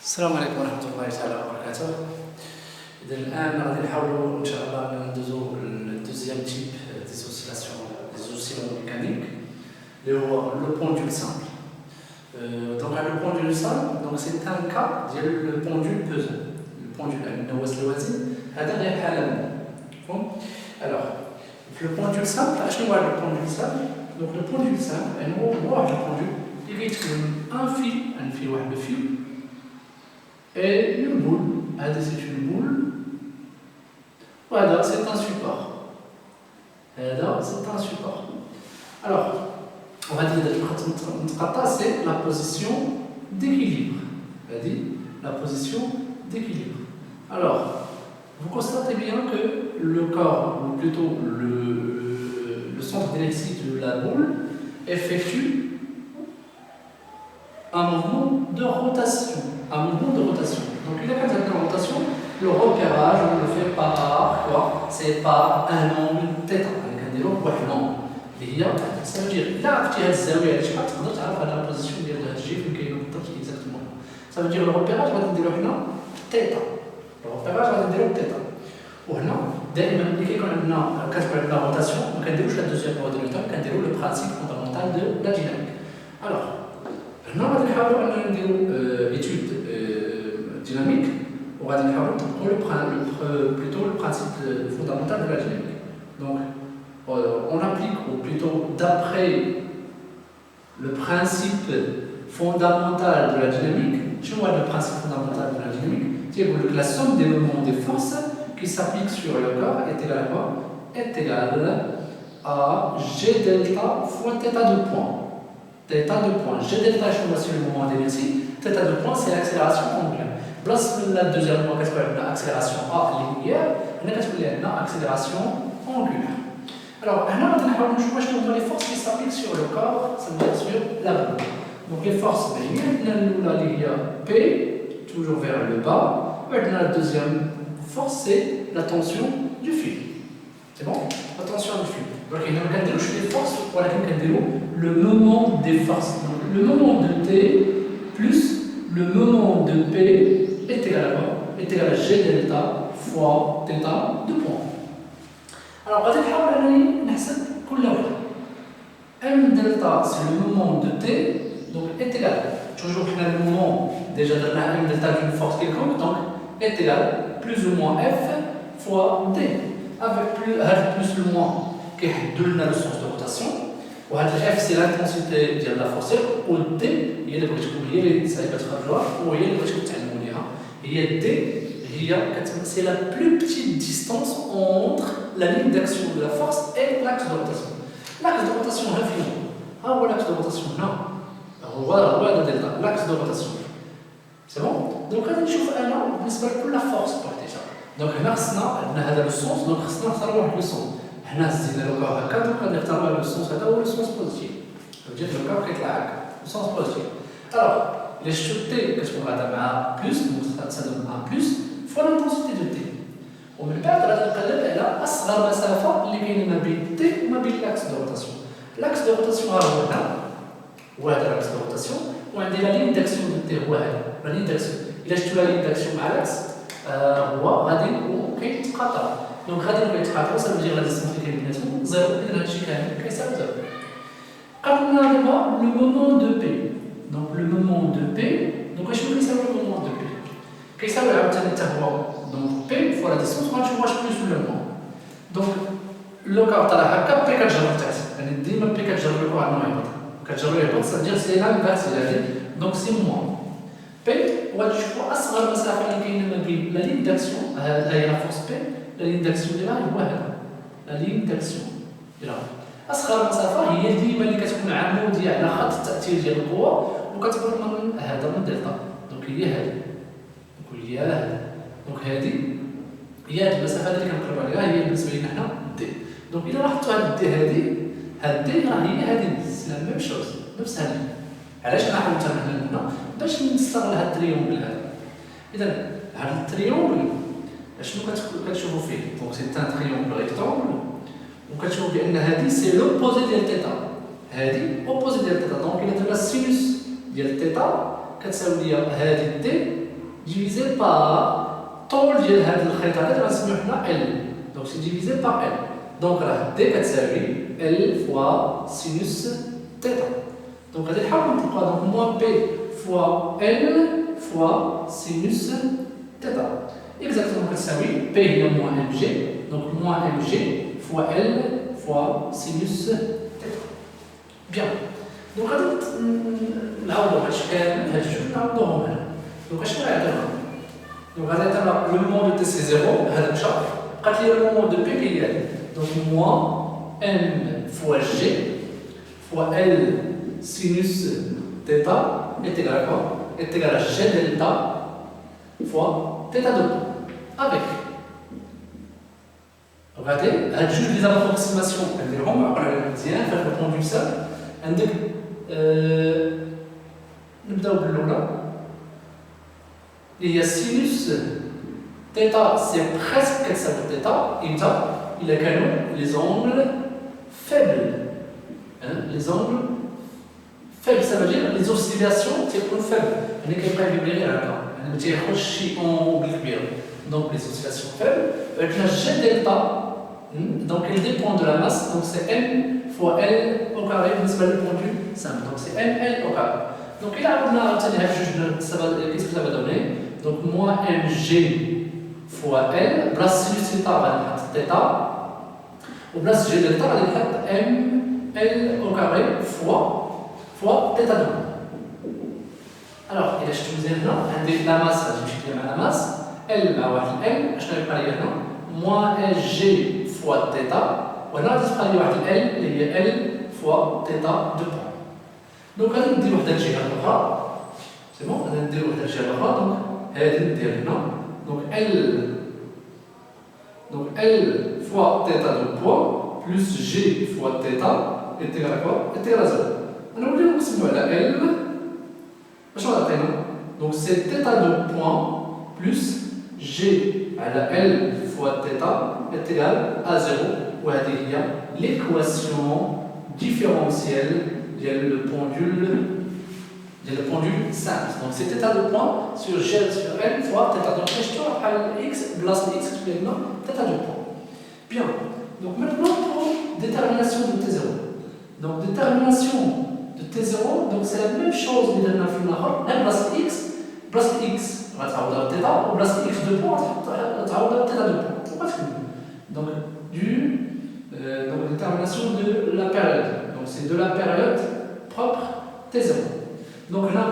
السلام عليكم ورحمة الله تعالى وبركاته. إذا الآن غادي نحاولوا إن شاء الله ندوزو الدوزيام تيب ديز اوسيلون ميكانيك اللي هو لو بوندول سامبل. دونك لو بوندول سامبل دونك سي ان كا ديال لو بوندول بوزون. لو بوندول عندنا واس الوزن هذا غير حالة منه. مفهوم؟ ألوغ في لو بوندول سامبل اشنو هو لو بوندول سامبل؟ دونك لو بوندول سامبل يعني هو واحد البوندول اللي كيتكون ان فيل عند فيه واحد الفيل. Et une boule, c'est une boule. Voilà, c'est un support. Là, c'est un support. Alors, on va dire que c'est la position d'équilibre. La position d'équilibre. Alors, vous constatez bien que le corps, ou plutôt le centre d'inertie de la boule, effectue un mouvement de rotation. Donc, il y a quand même une rotation, le repérage, on le fait par quoi? C'est par un angle θ. On va dire un angle. Ça veut dire, là, tu as la position de la gifle qui est exactement. Ça veut dire le repérage, on va dire θ. Le repérage, on va dire θ. وهنا دائما اللي كيكون عندنا كتكون عندنا روتاسيون ما كنديروش لا دوزيام موديليتور كنديرو لو برانسيب فوندامونتال دو لا ديناميك. الوغ هنا غادي نحاولوا اننا نديرو étude dynamique on va dire plutôt le principe fondamental de la dynamique. Donc on applique ou plutôt d'après le principe fondamental de la dynamique. Je vois le principe fondamental de la dynamique, c'est que la somme des moments des forces qui s'appliquent sur le corps est égale à quoi? Est égale à G delta fois θ de point. Θ de point. G delta, je vois sur le moment d'inertie. θ de point, c'est l'accélération angulaire. Place la deuxième fois, qu'est-ce qu'on a? Accélération A linéaire. On a accélération angulaire. Alors, on a les forces qui s'appliquent sur le corps, ça veut dire sur la boule. Donc, les forces, la ligne P, toujours vers le bas. Maintenant, la deuxième force, c'est la tension du fil. C'est bon? La tension du fil. Donc, il y a les forces, voilà, le moment des forces. Donc, le moment de T plus le moment de P est égal à quoi? Est égal à G delta fois θ de point. Alors, on va essayer M delta, c'est le moment de T, donc est égal. Toujours le moment, déjà de la M delta d'une force quelconque, donc est égal plus ou moins F fois D. Avec plus ou moins qui donne le sens de rotation. F c'est l'intensité de la force, ou D, il y a D, c'est la plus petite distance entre la ligne d'action de la force et l'axe de rotation. L'axe de rotation est infini. Ah, voilà l'axe de rotation, non. Voilà delta, l'axe de rotation. C'est bon? Donc, quand on chauffe un an, on espère pour la force déjà. Donc, on a le sens, donc on a le sens. On a le corps à 4, on a le sens ou le sens positif. Ça veut dire que le corps est là, le sens positif. Alors, les chutés, qu'est-ce qu'on va avoir? A plus, donc ça donne A plus, fois l'intensité de T. On met pas de la calèche, elle a asrar la safa, les gains ma bille T ou ma bille l'axe de rotation. L'axe de rotation a l'axe de rotation, on a la ligne d'action de T, la ligne d'action. Il a acheté la ligne d'action à l'axe, radin ou kata. Donc radin ou kata, ça veut dire la distance de l'élimination, 0 et la chicane, qu'est-ce que ça veut dire? Quand on a le moment de P, donc le moment de P, donc je vais vous le moment de P. Qu'est-ce que ça veut dire? Donc P fois la distance, moi je vois plus le moment. Donc le corps a P 4 jours de test. On dit P 4 jours de quoi? Non, 4 jours de test, c'est-à-dire c'est l'inverse, donc c'est moins. P, on va voir la ligne d'action, la force P, la ligne d'action de là, la ligne d'action de là. أصغر مسافة هي ديما اللي كتكون عمودية على خط التأثير ديال القوة وكتكون من هذا من دلتا. دونك هي هذه. دونك هذه هي المسافة اللي كنقربوا عليها هي بالنسبة لنا حنا دي. دونك إلا لاحظتوا هاد دي هاد دي راه هي هذه سي لا ميم شوز نفس هذه. علاش كنحاول نتعامل هنا؟ باش نستغل هاد التريونغل هذا. إذا هاد التريونغل شنو كتشوفوا فيه؟ دونك سي ان تريونغل ريكتونغل. وكتشوفوا بان هذه سي لوبوزي ديال تيتا هذه اوبوزي ديال تيتا دونك الا درنا السينوس ديال تيتا كتساوي ليا هذه دي divisé par طول ديال هذا الخيط هذا غنسميوه حنا L. Donc c'est divisé par L. Donc راه D كتساوي L fois sinus θ. Donc غادي نحاولوا نطبقوها. Donc moins P fois L fois sinus θ. Exactement كتساوي P هي moins mg. Donc moins mg fois L fois sinus θ. Bien. Donc غادي نعاودوا هادشي كامل هاد الجوج نعاودوهم هنا. Donc اشنو غيعطينا؟ Donc غادي يعطينا le moment de T c'est 0 هذاك شرط. بقات لي le moment de P اللي هي donc moins m fois g fois L sinus θ est égal à quoi? Est égal à g delta fois θ de point. Avec. Regardez, هاد جوج لي زابروكسيماسيون كنديرهم عقل عليهم مزيان فاش البوندول سامبل. عندك نبداو بالاولى اللي هي sinus θ c'est presque كتساوي θ امتى؟ إلا كانوا les angles faibles. Les angles faibles ça veut dire les oscillations تيكونوا faibles. يعني كيبقى يفيبري هكا يعني ما تياخذش شي ongle كبير. Donc les oscillations faibles avec la g delta. Donc elle dépend de la masse. Donc c'est m fois L au carré بالنسبة للبوندول simple. Donc c'est mL au carré. Donc il a عاوتاني هاد جوج qu'est-ce que ça va donner? Donc moins mg fois L بلاص sinus θ غادي نحط θ وبلاص g delta غادي نحط mL au carré fois θ دو. Alors إلا شفتو مزيان هنا عندي لا ماس غادي تمشي ليا مع لا ماس L مع واحد L اشنو يبقى ليا هنا؟ moins g fois θ وهنا غادي تبقى لي واحد L اللي هي L fois θ دو بوان. دونك غادي ندير وحده الجهه الاخرى. سي بون غادي ندير وحده الجهه الاخرى. دونك هادي ندير هنا دونك L fois θ de poids plus G fois θ est égal à quoi? Est égal à 0. Alors, on va nقسموا على L. شنو غادي donc c'est θ de point plus G على L fois θ est égal à 0. وهذه هي l'équation différentielle ديال le pendule simple. Donc c'est θ de point sur G sur L fois θ. Donc je vais faire x place x maintenant θ de point. Bien. Donc maintenant pour détermination de T0. Donc détermination de T0, donc c'est la même chose que dans la fin de la place x on va travailler θ ou place x de point on va travailler θ de point. Pourquoi est-ce que donc donc détermination de la période. Donc c'est de la période propre T0. Donc là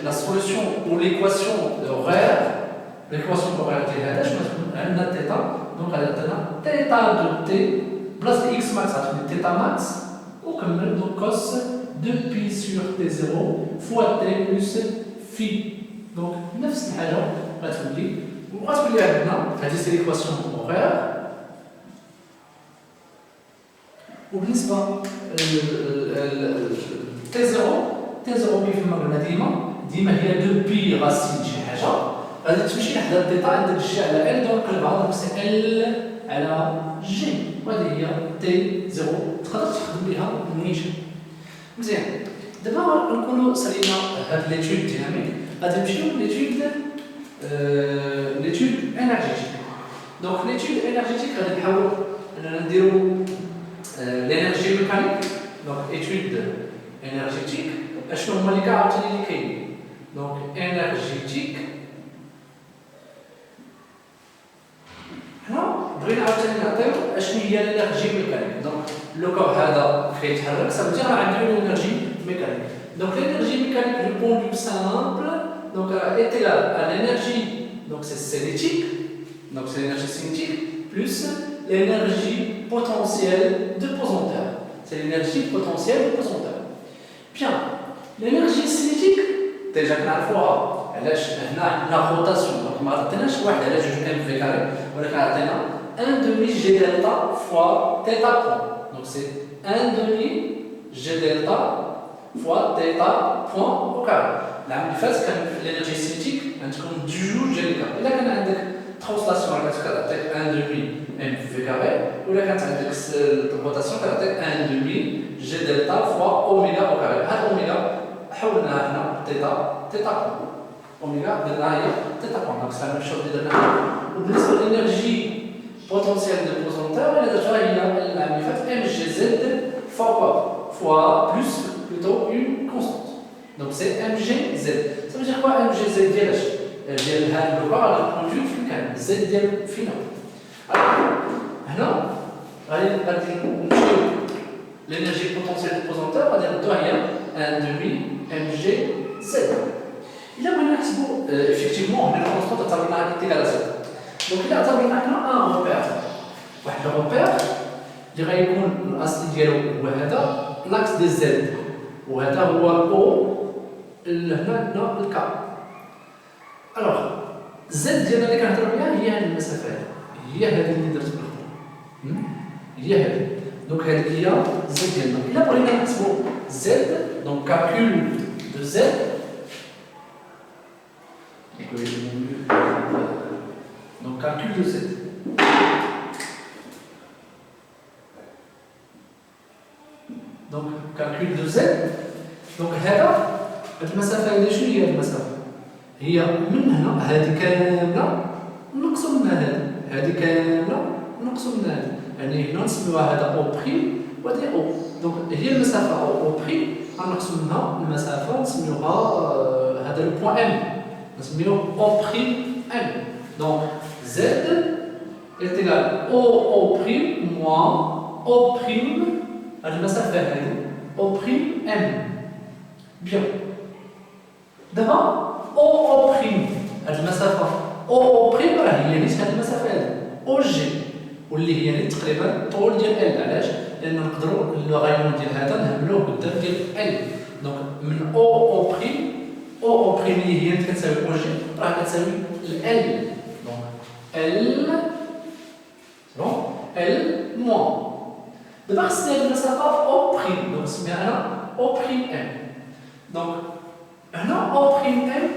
la solution ou l'équation horaire ديال هذا شنو تكون عندنا θ. Donc عندنا θ de t plus x max غتولي θ max وكمل donc cos 2pi sur t0 fois t plus phi. Donc نفس الحاجه غتولي عندنا هذه سي ليكواسيون horaire. وبالنسبه t0 كيف ما قلنا ديما هي 2pi راسين شي حاجه غادي تمشي حدا الديتا عندك جي على ال دونك قلبها دونك سي ال على جي وهذه هي تي 0 تقدر تخدم بها نيشان مزيان. دابا نكونوا سالينا هاد ليتود ديناميك غادي نمشيو ليتود انرجيتيك. دونك ليتود انرجيتيك غادي نحاولوا اننا نديرو لينيرجي ميكانيك. دونك ايتود انرجيتيك اشنو هما اللي كاع عاوتاني اللي كاينين. دونك انرجيتيك هنا بغينا عاوتاني نعطيو اشنو هي الانرجي ميكانيك. دونك لو كور هذا كيتحرك سافو دير عندي الانرجي ميكانيك. دونك الانرجي ميكانيك دو بوندول سامبل دونك est égal à l'énergie donc c'est cinétique donc c'est l'énergie cinétique plus l'énergie potentielle de pesanteur. C'est l'énergie potentielle de pesanteur. Bien, l'énergie cinétique déjà كنعرفوها علاش هنا عندنا روتاسيون دونك ما عطيناش واحد على جوج ام في كاري ولكن عطينا 1 demi g delta fois θ point. Donc c'est 1 demi g delta fois θ point au carré. العام اللي فات كان الانرجي سينيتيك عندكم جوج ديال الكاري. الا كان عندك ترانسلاسيون كتعطيك 1 demi ام في كاري ولا كانت عندك الروتاسيون كتعطيك 1 demi g delta fois اوميغا au carré. هاد اوميغا حولناها هنا θ point. oméga درنا هي تيتا بوان دونك سي لا ميم شوز اللي درنا وبالنسبه للانرجي بوتونسيال دو بوزونتور اللي درتها هي العام اللي فات ام جي زد فوا بلوس بلوتو اون كونستانت دونك سي ام جي زد ça veut dire quoi ام جي زد ديال اش ديال هاد اللغه على البروندوي في المكان زد ديال فينا هنا غادي نمشيو l'énergie potentielle du posanteur غادي نردوها هي 1 demi mg z إلا بغينا نحسبو effectivement هنا الكونستانت اعتبرناها انتيغالاسيون دونك إلا اعتبرنا هنا ان روبير واحد الروبير اللي غيكون الاصل ديالو هو هذا لاكس دي زد وهذا هو او هنا عندنا الكا الوغ زد ديالنا اللي كنهضرو عليها هي هاد المسافه هي هذه اللي درت بالخطا هي هذه دونك هذيك هي زد ديالنا الا بغينا نحسبو زد دونك كالكول دو زد donc calcul de z donc calcul de z donc هذا المسافه هذه شنو هي المسافه هي من هنا هذه كامله نقصوا منها هذه كامله نقصوا منها يعني هنا نسميوها هذا او بريم وهذه او دونك هي المسافه او بريم غنقصوا منها المسافه نسميوها هذا البوان ام نسميوه او بريم ام دونك z est égal au prime moins au prime المسافه هذه au prime m bien دابا او بريم هاد المسافه او بريم راه هي نيت هاد المسافه هادي او جي واللي هي نيت تقريبا الطول ديال ال علاش لان نقدروا الغايون ديال هذا نهملوه قدام ديال ال دونك من او بريم اللي هي كتساوي او جي راه كتساوي ال دونك ال بون ال موان دابا خصني هاد المسافه او بريم دونك نسميها انا او بريم ام دونك هنا او بريم ام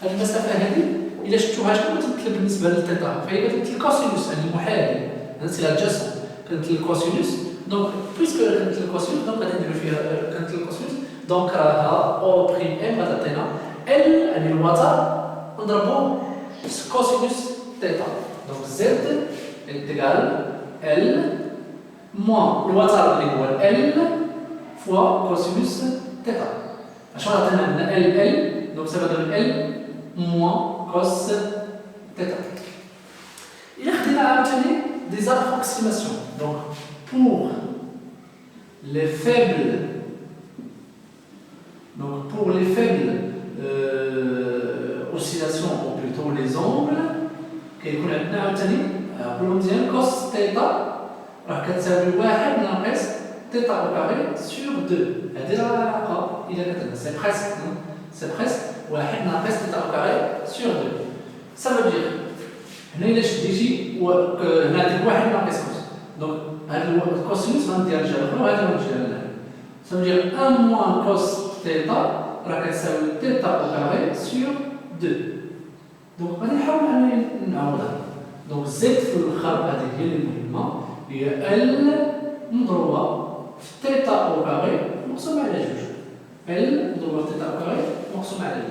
هاد المسافه هذه الا شفتوها شنو كتمثل بالنسبه للثيتا فهي كتمثل الكوسينوس يعني المحاذي هذا سي الجسم كتمثل الكوسينوس دونك بويسكو كتمثل الكوسينوس دونك غادي نديرو فيها كتمثل الكوسينوس دونك راها او بريم ام غتعطينا ال يعني الوتر نضربو في كوسينوس ثيتا دونك زد انتغال ال موان الوتر اللي هو ال فوا كوسينوس ثيتا شنو عطينا عندنا ال دونك ça va donner L moins cos θ. Il a عاوتاني des approximations. Donc pour les faibles oscillations ou plutôt les angles كيكون عندنا عاوتاني نقولوا مزيان cos θ راه كتساوي 1 ناقص θ au carré sur 2 هذه راه العلاقه الى كتبنا سي بريسك c'est presque 1 ناقص θ au carré sur 2 ça veut dire هنا الا شديتي هنا هذيك 1 ناقص كوس دونك هذا الكوسينوس غندير الجهه الاخرى وهذا هو الجهه الاخرى ça veut dire 1 moins cos θ راه كتساوي θ au carré sur 2 دونك غادي نحاول انني نعوضها دونك زد في الخرب هذه هي اللي مهمه هي ال مضروبه في θ au carré مقسوم على 2 ال مضروبه في θ au carré مقسوم على 2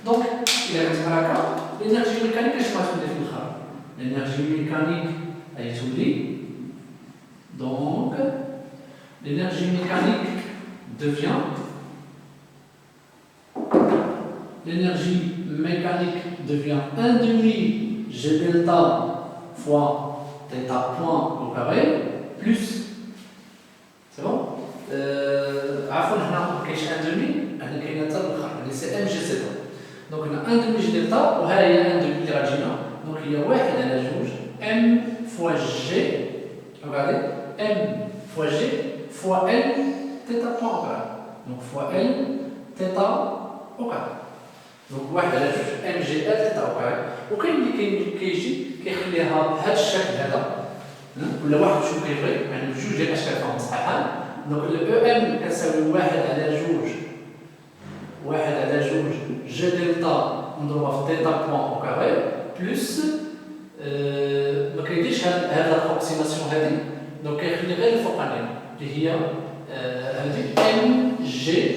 دونك الى كانت هكا l'énergie mécanique اش غتولي في الخرب l'énergie mécanique elle تولي donc l'énergie mécanique devient un demi G delta fois θ point au carré plus c'est bon عفوا هنا ما كاينش ان دومي هنا كاينه حتى الاخر اللي سي ام جي زد دونك هنا ان دومي جي دلتا وها هي ان دومي اللي غتجينا دونك هي 1 على 2 ام فوا جي regardez m fois g fois l θ point au carré donc fois l θ au carré دونك 1 على 2 ام جي ال θ au carré وكاين اللي كيجي كيخليها بهذا الشكل هذا ولا واحد شوف كيبغي يعني بجوج ديال الاشكال فيهم صحيحان دونك الاو ام كتساوي 1 على 2 جي دلتا مضروبه في θ بوان او كاري بلس ما كيديرش هاد الابروكسيماسيون هادي دونك كيخلي غير الفوقانيه اللي هي هادي ام جي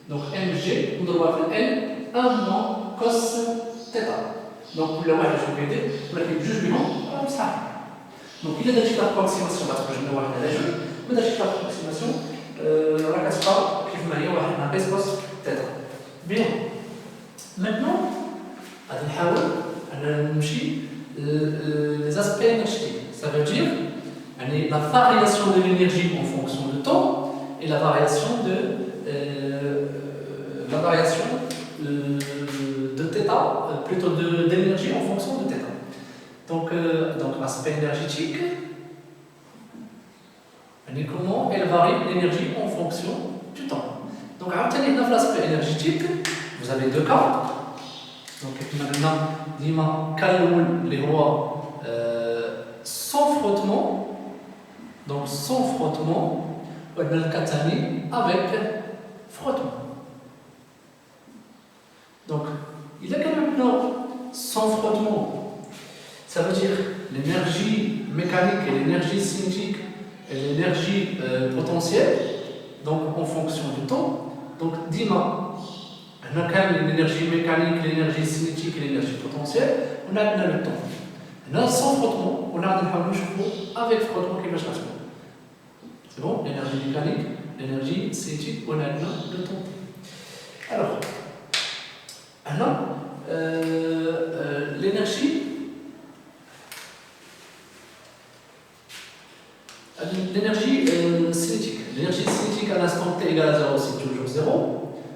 دونك ام جي مضروبه في ال 1 موان cos θ. Donc, كل واحد يشوف يديه ولكن بجوج بهم راهم صح. دونك إلا درتي لابروكسيماسيون غتخرج لنا واحد على جوج، ما درتيش لابروكسيماسيون راه كتبقى كيف ما هي واحد ناقص كوس θ. بيان. مانتنون غادي نحاول أننا نمشي les aspects énergétiques. Ça veut dire la variation de l'énergie en fonction du temps et la variation de θ, plutôt de l'énergie en fonction de θ. Donc l'aspect énergétique, comment elle varie l'énergie en fonction du temps. Donc dans l'aspect énergétique, vous avez deux cas. Donc maintenant, dis-moi, les rois sans frottement, donc sans frottement, ou le katani avec frottement. Donc il y a quand même sans frottement. Ça veut dire l'énergie mécanique et l'énergie cinétique et l'énergie potentielle, donc en fonction du temps. Donc dis-moi, on a quand même l'énergie mécanique, l'énergie cinétique et l'énergie potentielle, on a le temps. On a sans frottement, on a le chevaux avec frottement qui va se passer. C'est bon? L'énergie mécanique, l'énergie cinétique, on a le temps. Alors, l'énergie cinétique. L'énergie cinétique à l'instant t égale à 0, c'est toujours 0.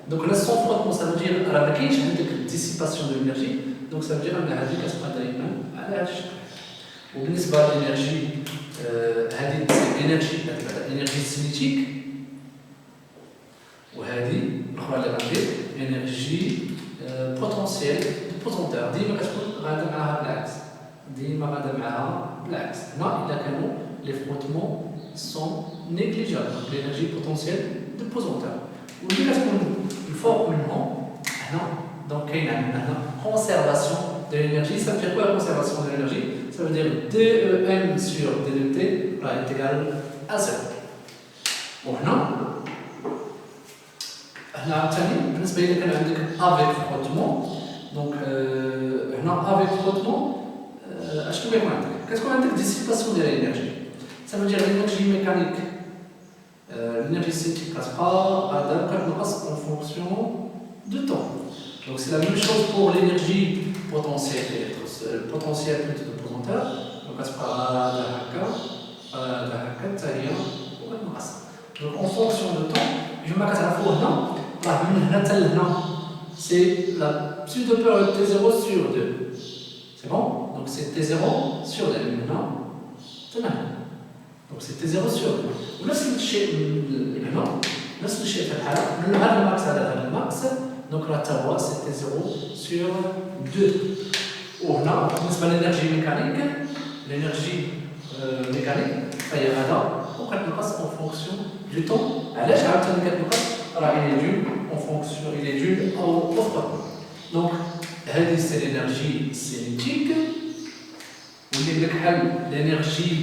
Donc là, sans frottement, ça veut dire à la maquille, j'ai une dissipation de l'énergie. Donc ça veut dire que l'énergie est à la H. Ou bien c'est l'énergie cinétique. Ou l'énergie potentielle de pesanteur. ديما كتكون غادا معاها بالعكس. ديما غادا معاها بالعكس. هنا إلا كانوا les frottements sont négligeables. Donc l'énergie potentielle de pesanteur. واللي كتكون الفوق منهم هنا donc كاين عندنا هنا conservation de l'énergie. Ça veut dire quoi la conservation de l'énergie? Ça veut dire DEM sur D de T est égal à 0. وهنا هنا عاوتاني بالنسبه إلا كان عندك avec frottement donc هنا avec frottement اشنو كيكون عندك؟ كتكون عندك dissipation de l'énergie. Ça veut dire l'énergie mécanique l'énergie cinétique غادا كتنقص en fonction du temps. Donc c'est la même chose pour l'énergie potentielle plutôt de pesanteur. Donc كتبقى غادا هكا حتى هي وكتنقص. Donc en fonction du temps كما كتعرفوا هنا من هنا حتى لهنا c'est la pseudo-période T0 sur 2. C'est bon? Donc c'est T0 sur 2. Maintenant, c'est là. Donc c'est T0 sur 2. ونفس الشيء هنا نفس الشيء في الحالة من هذا الماكس على هذا الماكس donc راه حتى هو c'est T0 sur 2. وهنا بالنسبة للإنرجي ميكانيك فهي هذا وكتنقص en fonction du temps. علاش عاوتاني كتنقص؟ راه il est dû au frottement. Donc هذه c'est l'énergie cinétique واللي لك حل l'énergie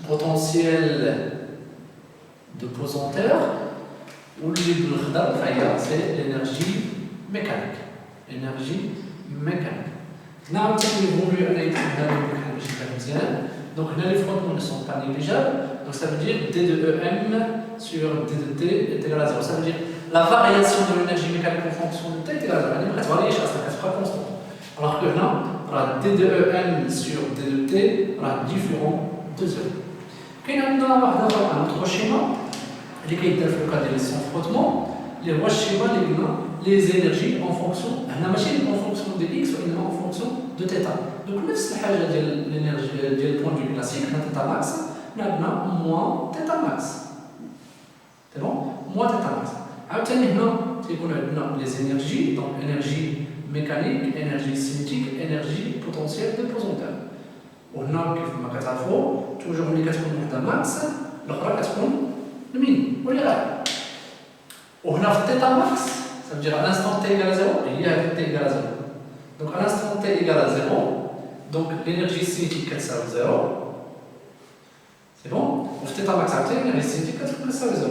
potentielle de pesanteur واللي بالخضر فهي c'est l'énergie mécanique. هنا عاوتاني يقولوا أنا يكون هذا الحل باش يبان مزيان. Donc là les frottements ne sont pas négligeables. Donc ça veut dire D de EM sur D de T est égal à 0. Ça veut dire la variation de l'énergie mécanique en fonction de T est égal à 0. Elle ne varie pas, ça reste pas constant. Alors que là, D de EM sur D de T est différent de 0. كاين عندنا واحد اخر un autre schéma اللي كيدار في الكادر ديال sans frottement اللي هو الشيما اللي قلنا les énergies en fonction هنا ماشي en fonction de x وانما en fonction de θ. Donc نفس الحاجه ديال الانرجي ديال البوان دو كلاسيك هنا θ ماكس عندنا موان θ ماكس. C'est bon? موان θ ماكس. عاوتاني هنا تيكون عندنا les énergies donc énergie mécanique, énergie cinétique, énergie potentielle de pesanteur. وهنا كيف ما كتعرفوا توجور ملي كتكون وحده ماكس الاخرى كتكون لمين ولا غير. وهنا في θ ماكس ça veut dire à l'instant t égale à 0 هي هذه t égale à 0. Donc à l'instant t égale à 0 donc l'énergie cinétique كتساوي 0. C'est bon? وفي θ ماكس عاوتاني l'énergie cinétique كتساوي 0.